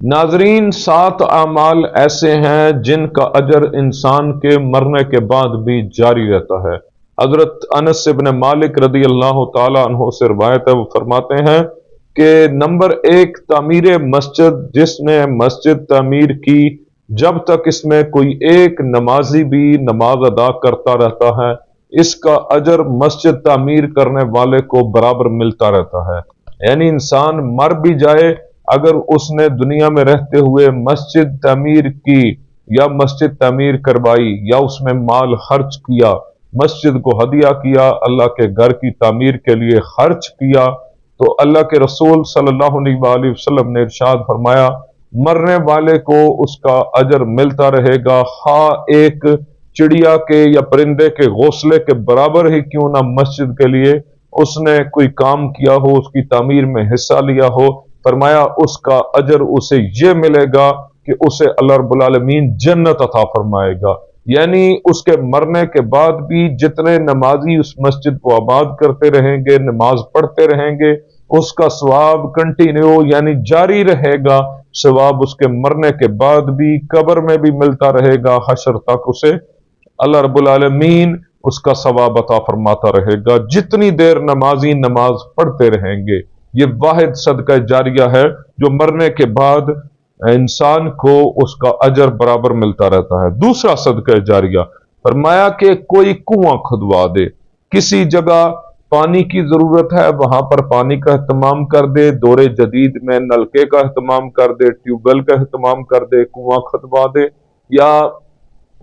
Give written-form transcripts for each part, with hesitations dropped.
ناظرین، 7 اعمال ایسے ہیں جن کا اجر انسان کے مرنے کے بعد بھی جاری رہتا ہے۔ حضرت انس بن مالک رضی اللہ تعالی عنہ سے روایت ہے، وہ فرماتے ہیں کہ نمبر 1 تعمیر مسجد، جس نے مسجد تعمیر کی جب تک اس میں کوئی ایک نمازی بھی نماز ادا کرتا رہتا ہے، اس کا اجر مسجد تعمیر کرنے والے کو برابر ملتا رہتا ہے۔ یعنی انسان مر بھی جائے، اگر اس نے دنیا میں رہتے ہوئے مسجد تعمیر کی یا مسجد تعمیر کروائی یا اس میں مال خرچ کیا، مسجد کو ہدیہ کیا، اللہ کے گھر کی تعمیر کے لیے خرچ کیا، تو اللہ کے رسول صلی اللہ علیہ وآلہ وسلم نے ارشاد فرمایا مرنے والے کو اس کا اجر ملتا رہے گا، خواہ ایک چڑیا کے یا پرندے کے گھونسلے کے برابر ہی کیوں نہ مسجد کے لیے اس نے کوئی کام کیا ہو، اس کی تعمیر میں حصہ لیا ہو۔ فرمایا اس کا اجر اسے یہ ملے گا کہ اسے اللہ رب العالمین جنت عطا فرمائے گا۔ یعنی اس کے مرنے کے بعد بھی جتنے نمازی اس مسجد کو آباد کرتے رہیں گے، نماز پڑھتے رہیں گے، اس کا ثواب کنٹینیو یعنی جاری رہے گا۔ ثواب اس کے مرنے کے بعد بھی قبر میں بھی ملتا رہے گا، حشر تک اسے اللہ رب العالمین اس کا ثواب عطا فرماتا رہے گا جتنی دیر نمازی نماز پڑھتے رہیں گے۔ یہ واحد صدقہ جاریہ ہے جو مرنے کے بعد انسان کو اس کا اجر برابر ملتا رہتا ہے۔ دوسرا صدقہ جاریہ، فرمایا کہ کوئی کنواں کھدوا دے، کسی جگہ پانی کی ضرورت ہے وہاں پر پانی کا اہتمام کر دے، دور جدید میں نلکے کا اہتمام کر دے، ٹیوب ویل کا اہتمام کر دے، کنواں کھدوا دے، یا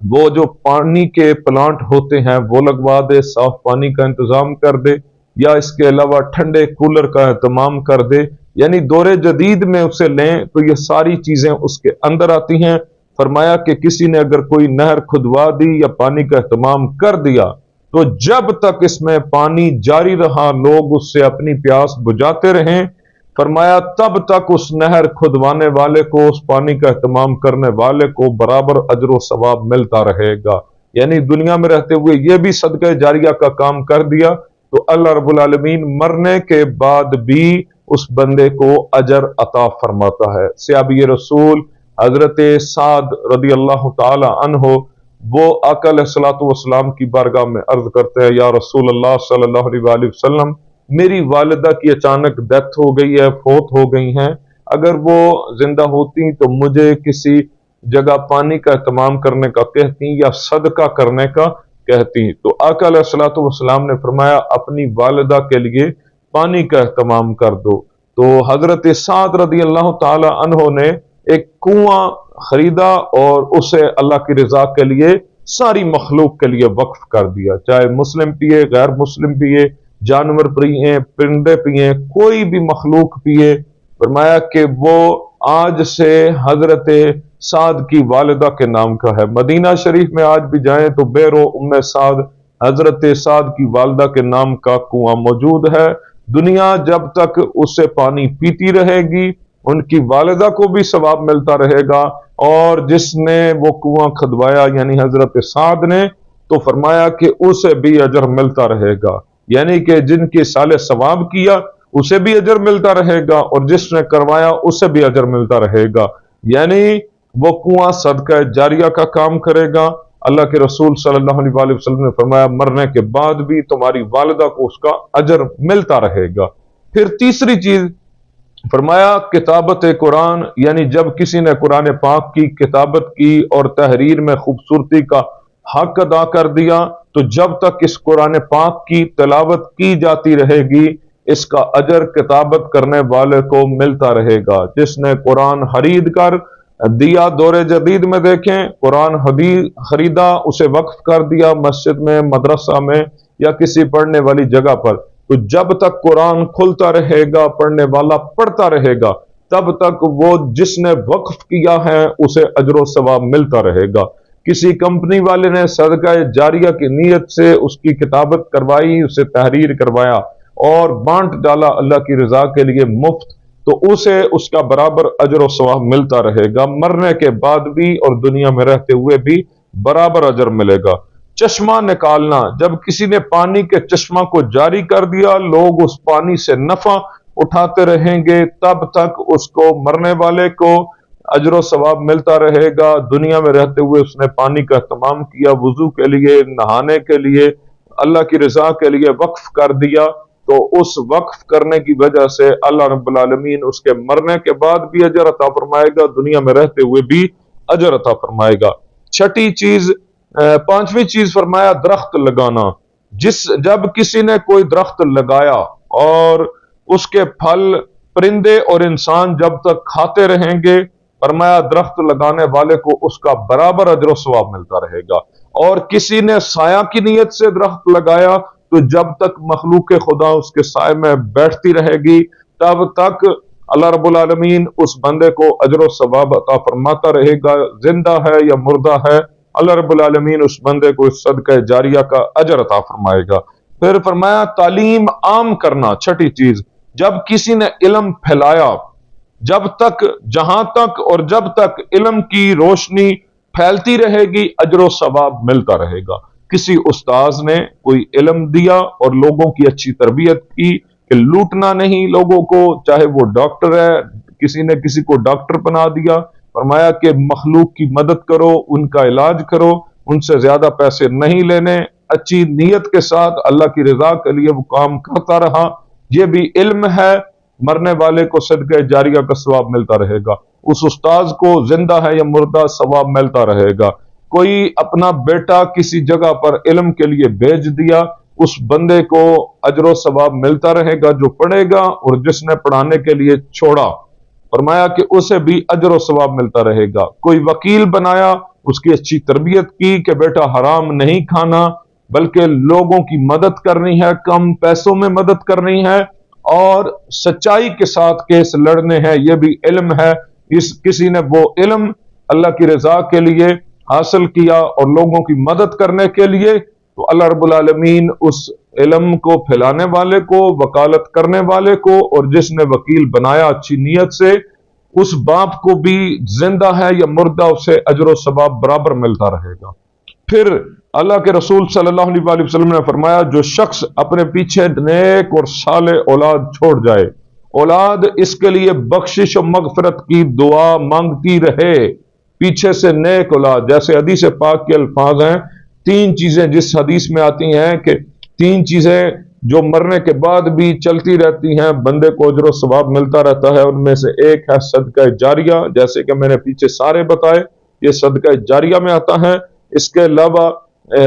وہ جو پانی کے پلانٹ ہوتے ہیں وہ لگوا دے، صاف پانی کا انتظام کر دے، یا اس کے علاوہ ٹھنڈے کولر کا اہتمام کر دے، یعنی دور جدید میں اسے لیں تو یہ ساری چیزیں اس کے اندر آتی ہیں۔ فرمایا کہ کسی نے اگر کوئی نہر کھدوا دی یا پانی کا اہتمام کر دیا تو جب تک اس میں پانی جاری رہا لوگ اس سے اپنی پیاس بجھاتے رہیں، فرمایا تب تک اس نہر کھدوانے والے کو، اس پانی کا اہتمام کرنے والے کو برابر اجر و ثواب ملتا رہے گا۔ یعنی دنیا میں رہتے ہوئے یہ بھی صدقہ جاریہ کا کام کر دیا تو اللہ رب العالمین مرنے کے بعد بھی اس بندے کو اجر عطا فرماتا ہے۔ صحابی رسول حضرت سعد رضی اللہ تعالی عنہ وہ آقا علیہ الصلوۃ والسلام کی بارگاہ میں عرض کرتے ہیں، یا رسول اللہ صلی اللہ علیہ وآلہ وسلم، میری والدہ کی اچانک ڈیتھ ہو گئی ہے، فوت ہو گئی ہیں، اگر وہ زندہ ہوتی تو مجھے کسی جگہ پانی کا اہتمام کرنے کا کہتی یا صدقہ کرنے کا کہتی۔ تو آقا علیہ الصلوۃ والسلام نے فرمایا اپنی والدہ کے لیے پانی کا اہتمام کر دو۔ تو حضرت سعد رضی اللہ تعالی عنہ نے ایک کنواں خریدا اور اسے اللہ کی رضا کے لیے ساری مخلوق کے لیے وقف کر دیا، چاہے مسلم پیے، غیر مسلم پیے، جانور پیے، پرندے پیے، کوئی بھی مخلوق پیے۔ فرمایا کہ وہ آج سے حضرت سعد کی والدہ کے نام کا ہے۔ مدینہ شریف میں آج بھی جائیں تو بیرو ام سعد حضرت سعد کی والدہ کے نام کا کنواں موجود ہے۔ دنیا جب تک اس سے پانی پیتی رہے گی ان کی والدہ کو بھی ثواب ملتا رہے گا، اور جس نے وہ کنواں کھدوایا یعنی حضرت سعد نے، تو فرمایا کہ اسے بھی اجر ملتا رہے گا۔ یعنی کہ جن کے سال ثواب کیا اسے بھی اجر ملتا رہے گا، اور جس نے کروایا اسے بھی اجر ملتا رہے گا۔ یعنی وہ کنواں صدقہ جاریہ کا کام کرے گا۔ اللہ کے رسول صلی اللہ علیہ وآلہ وسلم نے فرمایا مرنے کے بعد بھی تمہاری والدہ کو اس کا اجر ملتا رہے گا۔ پھر تیسری چیز فرمایا کتابت قرآن، یعنی جب کسی نے قرآن پاک کی کتابت کی اور تحریر میں خوبصورتی کا حق ادا کر دیا تو جب تک اس قرآن پاک کی تلاوت کی جاتی رہے گی اس کا اجر کتابت کرنے والے کو ملتا رہے گا۔ جس نے قرآن خرید کر دیا، دور جدید میں دیکھیں قرآن خریدا، اسے وقف کر دیا مسجد میں، مدرسہ میں یا کسی پڑھنے والی جگہ پر، تو جب تک قرآن کھلتا رہے گا پڑھنے والا پڑھتا رہے گا تب تک وہ جس نے وقف کیا ہے اسے اجر و ثواب ملتا رہے گا۔ کسی کمپنی والے نے صدقہ جاریہ کی نیت سے اس کی کتابت کروائی، اسے تحریر کروایا اور بانٹ ڈالا اللہ کی رضا کے لیے مفت، تو اسے اس کا برابر اجر و ثواب ملتا رہے گا، مرنے کے بعد بھی اور دنیا میں رہتے ہوئے بھی برابر اجر ملے گا۔ چشمہ نکالنا، جب کسی نے پانی کے چشمہ کو جاری کر دیا لوگ اس پانی سے نفع اٹھاتے رہیں گے تب تک اس کو، مرنے والے کو، اجر و ثواب ملتا رہے گا۔ دنیا میں رہتے ہوئے اس نے پانی کا اہتمام کیا، وضو کے لیے، نہانے کے لیے، اللہ کی رضا کے لیے وقف کر دیا، تو اس وقف کرنے کی وجہ سے اللہ رب العالمین اس کے مرنے کے بعد بھی اجر عطا فرمائے گا، دنیا میں رہتے ہوئے بھی اجر عطا فرمائے گا۔ چھٹی چیز، پانچویں چیز فرمایا درخت لگانا۔ جب کسی نے کوئی درخت لگایا اور اس کے پھل پرندے اور انسان جب تک کھاتے رہیں گے، فرمایا درخت لگانے والے کو اس کا برابر اجر و ثواب ملتا رہے گا۔ اور کسی نے سایہ کی نیت سے درخت لگایا تو جب تک مخلوق خدا اس کے سائے میں بیٹھتی رہے گی تب تک اللہ رب العالمین اس بندے کو اجر و ثواب عطا فرماتا رہے گا، زندہ ہے یا مردہ ہے، اللہ رب العالمین اس بندے کو اس صدقہ جاریہ کا اجر عطا فرمائے گا۔ پھر فرمایا تعلیم عام کرنا، چھٹی چیز، جب کسی نے علم پھیلایا، جہاں تک اور جب تک علم کی روشنی پھیلتی رہے گی اجر و ثواب ملتا رہے گا۔ کسی استاذ نے کوئی علم دیا اور لوگوں کی اچھی تربیت کی کہ لوٹنا نہیں لوگوں کو، چاہے وہ ڈاکٹر ہے، کسی نے کسی کو ڈاکٹر بنا دیا، فرمایا کہ مخلوق کی مدد کرو، ان کا علاج کرو، ان سے زیادہ پیسے نہیں لینے، اچھی نیت کے ساتھ اللہ کی رضا کے لیے وہ کام کرتا رہا، یہ بھی علم ہے، مرنے والے کو صدقہ جاریہ کا ثواب ملتا رہے گا، اس استاذ کو زندہ ہے یا مردہ ثواب ملتا رہے گا۔ کوئی اپنا بیٹا کسی جگہ پر علم کے لیے بھیج دیا، اس بندے کو اجر و ثواب ملتا رہے گا جو پڑھے گا، اور جس نے پڑھانے کے لیے چھوڑا فرمایا کہ اسے بھی اجر و ثواب ملتا رہے گا۔ کوئی وکیل بنایا، اس کی اچھی تربیت کی کہ بیٹا حرام نہیں کھانا بلکہ لوگوں کی مدد کرنی ہے، کم پیسوں میں مدد کرنی ہے اور سچائی کے ساتھ کیس لڑنے ہیں، یہ بھی علم ہے۔ کسی نے وہ علم اللہ کی رضا کے لیے حاصل کیا اور لوگوں کی مدد کرنے کے لیے، تو اللہ رب العالمین اس علم کو پھیلانے والے کو، وکالت کرنے والے کو، اور جس نے وکیل بنایا اچھی نیت سے، اس باپ کو بھی زندہ ہے یا مردہ اسے اجر و ثواب برابر ملتا رہے گا۔ پھر اللہ کے رسول صلی اللہ علیہ وسلم نے فرمایا جو شخص اپنے پیچھے نیک اور صالح اولاد چھوڑ جائے، اولاد اس کے لیے بخشش و مغفرت کی دعا مانگتی رہے، پیچھے سے نیک اولاد، جیسے حدیث پاک کے الفاظ ہیں، تین چیزیں جس حدیث میں آتی ہیں کہ تین چیزیں جو مرنے کے بعد بھی چلتی رہتی ہیں، بندے کو اجر و ثواب ملتا رہتا ہے، ان میں سے ایک ہے صدقہ جاریہ، جیسے کہ میں نے پیچھے سارے بتائے، یہ صدقہ جاریہ میں آتا ہے۔ اس کے علاوہ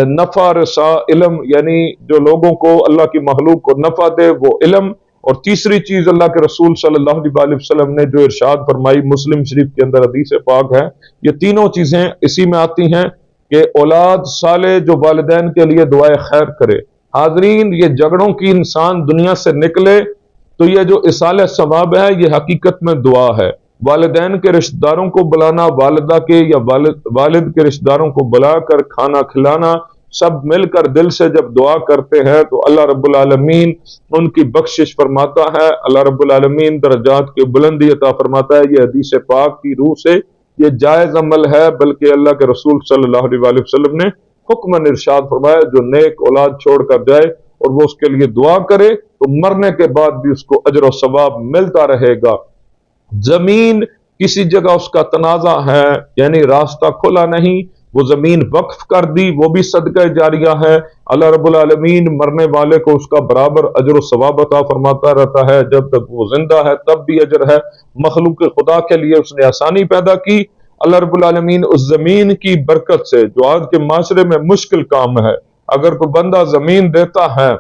نفع رسا علم، یعنی جو لوگوں کو اللہ کی مخلوق کو نفع دے وہ علم، اور تیسری چیز اللہ کے رسول صلی اللہ علیہ وسلم نے جو ارشاد فرمائی، مسلم شریف کے اندر حدیث پاک ہے، یہ تینوں چیزیں اسی میں آتی ہیں کہ اولاد صالح جو والدین کے لیے دعائے خیر کرے۔ حاضرین، یہ جھگڑوں کی انسان دنیا سے نکلے تو یہ جو اصالہ ثواب ہے یہ حقیقت میں دعا ہے۔ والدین کے رشتہ داروں کو بلانا، والدہ کے یا والد کے رشتہ داروں کو بلا کر کھانا کھلانا، سب مل کر دل سے جب دعا کرتے ہیں تو اللہ رب العالمین ان کی بخشش فرماتا ہے، اللہ رب العالمین درجات کی بلندی عطا فرماتا ہے۔ یہ حدیث پاک کی روح سے یہ جائز عمل ہے، بلکہ اللہ کے رسول صلی اللہ علیہ وسلم نے حکماً ارشاد فرمایا جو نیک اولاد چھوڑ کر جائے اور وہ اس کے لیے دعا کرے تو مرنے کے بعد بھی اس کو اجر و ثواب ملتا رہے گا۔ زمین کسی جگہ اس کا تنازع ہے، یعنی راستہ کھلا نہیں، وہ زمین وقف کر دی، وہ بھی صدقہ جاریہ ہے، اللہ رب العالمین مرنے والے کو اس کا برابر اجر و ثواب عطا فرماتا رہتا ہے، جب تک وہ زندہ ہے تب بھی اجر ہے۔ مخلوق خدا کے لیے اس نے آسانی پیدا کی، اللہ رب العالمین اس زمین کی برکت سے، جو آج کے معاشرے میں مشکل کام ہے، اگر کوئی بندہ زمین دیتا ہے،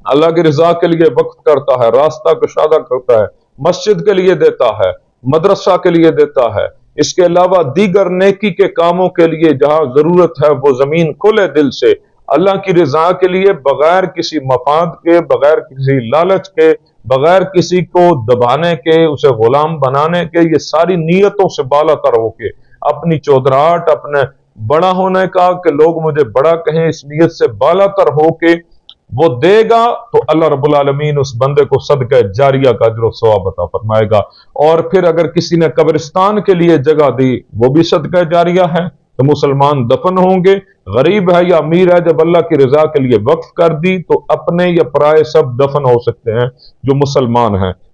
اللہ کی رضا کے لیے وقف کرتا ہے، راستہ کشادہ کرتا ہے، مسجد کے لیے دیتا ہے، مدرسہ کے لیے دیتا ہے، اس کے علاوہ دیگر نیکی کے کاموں کے لیے جہاں ضرورت ہے وہ زمین کھلے دل سے اللہ کی رضا کے لیے، بغیر کسی مفاد کے، بغیر کسی لالچ کے، بغیر کسی کو دبانے کے، اسے غلام بنانے کے، یہ ساری نیتوں سے بالا تر ہو کے، اپنی چودراہٹ، اپنے بڑا ہونے کا کہ لوگ مجھے بڑا کہیں، اس نیت سے بالا تر ہو کے وہ دے گا تو اللہ رب العالمین اس بندے کو صدقہ جاریہ کا اجر و ثواب عطا فرمائے گا۔ اور پھر اگر کسی نے قبرستان کے لیے جگہ دی، وہ بھی صدقہ جاریہ ہے، تو مسلمان دفن ہوں گے، غریب ہے یا امیر ہے، جب اللہ کی رضا کے لیے وقف کر دی تو اپنے یا پرائے سب دفن ہو سکتے ہیں جو مسلمان ہیں۔